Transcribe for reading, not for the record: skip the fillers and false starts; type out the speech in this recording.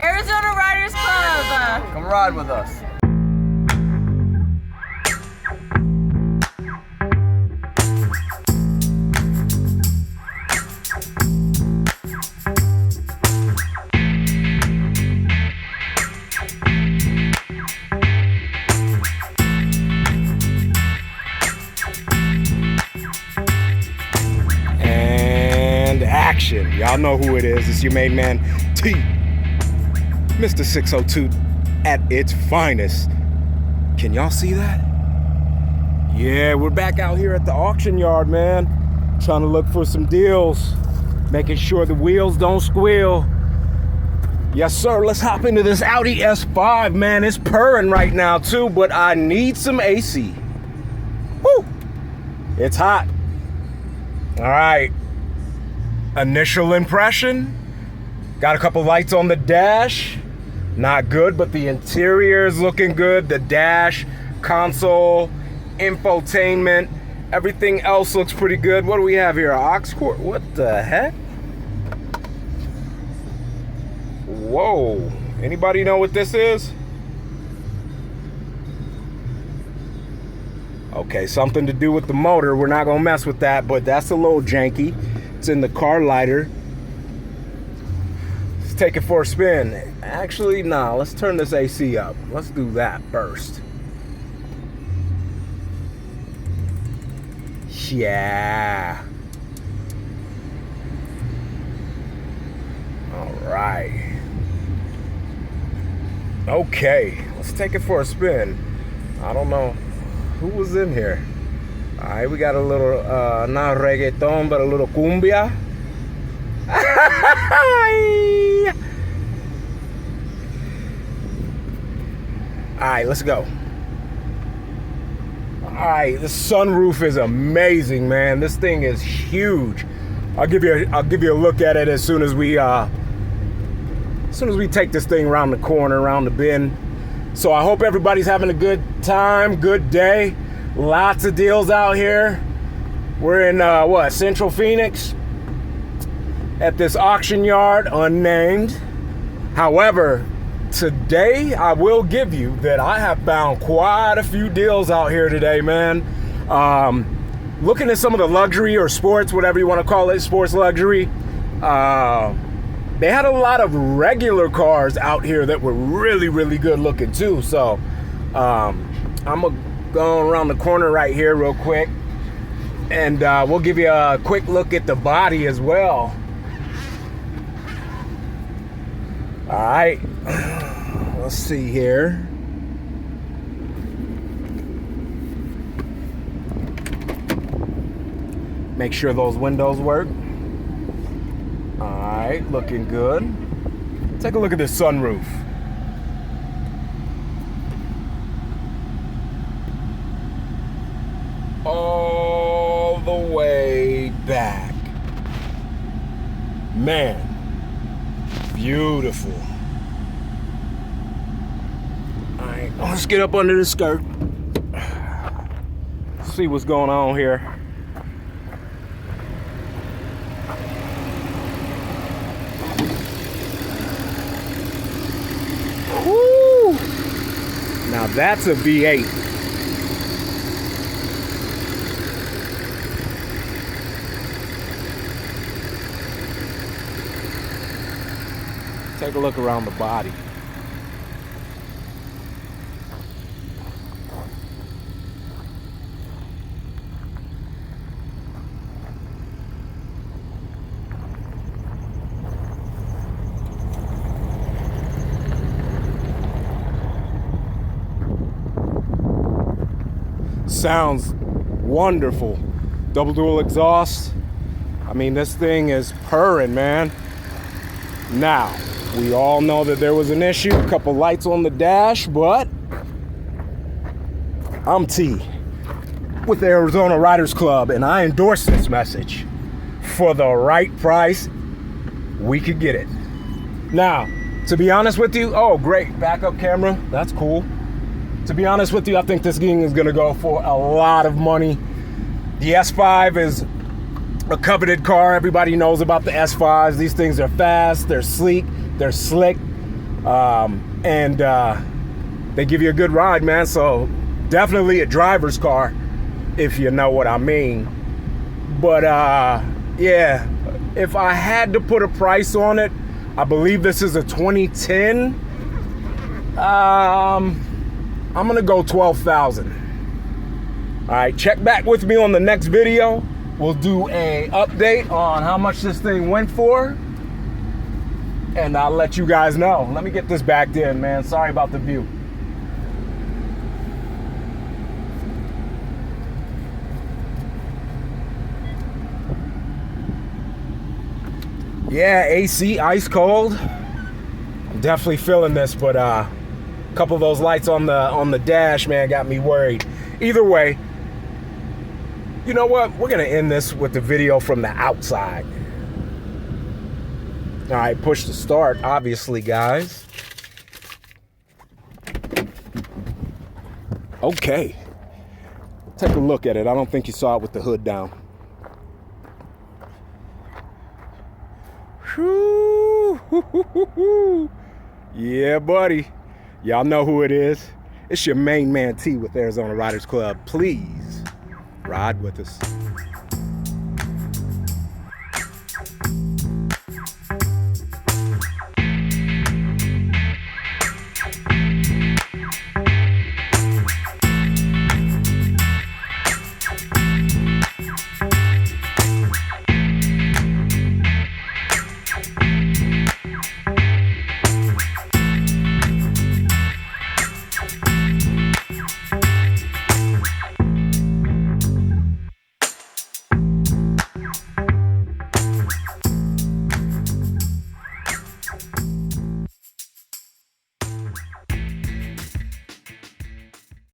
Arizona Riders Club! Come ride with us. And action. Y'all know who it is. It's your main man, T. Mr. 602 at its finest. Can y'all see that? Yeah, we're back out here at the auction yard, man. Trying to look for some deals. Making sure the wheels don't squeal. Yes, sir. Let's hop into this Audi S5, man. It's purring right now, too, but I need some AC. Woo! It's hot. All right. Initial impression. Got a couple lights on the dash. Not good, but the interior is looking good. The dash, console, infotainment, everything else looks pretty good. What do we have here? Aux cord? What the heck? Whoa. Anybody know what this is? Okay, something to do with the motor. We're not gonna mess with that, but that's a little janky. It's in the car lighter. Let's take it for a spin. Actually, nah, let's turn this AC up. Let's do that first. Yeah. All right. Okay, let's take it for a spin. I don't know who was in here. All right, we got a little, not reggaeton, but a little cumbia. All right, let's go. All right, the sunroof is amazing, man. This thing is huge. I'll give you a look at it as soon as we take this thing around the corner, around the bend. So I hope everybody's having a good time, good day. Lots of deals out here. We're in Central Phoenix at this auction yard, unnamed. However, today I will give you that I have found quite a few deals out here today, man. Looking at some of the luxury or sports, whatever you want to call it, sports luxury. They had a lot of regular cars out here that were really, really good looking too. So I'm gonna go around the corner right here real quick, and we'll give you a quick look at the body as well. All right, let's see here. Make sure those windows work. All right, looking good. Take a look at this sunroof. All the way back. Man. Beautiful. All right, let's get up under the skirt. See what's going on here. Woo! Now that's a V8. Take a look around the body. Sounds wonderful. Double dual exhaust. I mean, this thing is purring, man. Now, we all know that there was an issue, a couple lights on the dash, but I'm T with the Arizona Riders Club, and I endorse this message. For the right price, we could get it. Now, to be honest with you, oh, great, backup camera, that's cool. To be honest with you, I think this thing is gonna go for a lot of money. The S5 is a coveted car. Everybody knows about the S5s. These things are fast, they're sleek, they're slick. And they give you a good ride, man. So definitely a driver's car, if you know what I mean. But yeah, if I had to put a price on it, I believe this is a 2010. I'm gonna go 12,000. All right, check back with me on the next video. We'll do a update on how much this thing went for, and I'll let you guys know. Let me get this backed in, man. Sorry about the view. Yeah, AC, ice cold. I'm definitely feeling this, but a couple of those lights on the dash, man, got me worried. Either way, you know what? We're gonna end this with the video from the outside. All right, push to start, obviously, guys. Okay, take a look at it. I don't think you saw it with the hood down. Whew. Yeah, buddy. Y'all know who it is. It's your main man T with Arizona Riders Club. Please ride with us.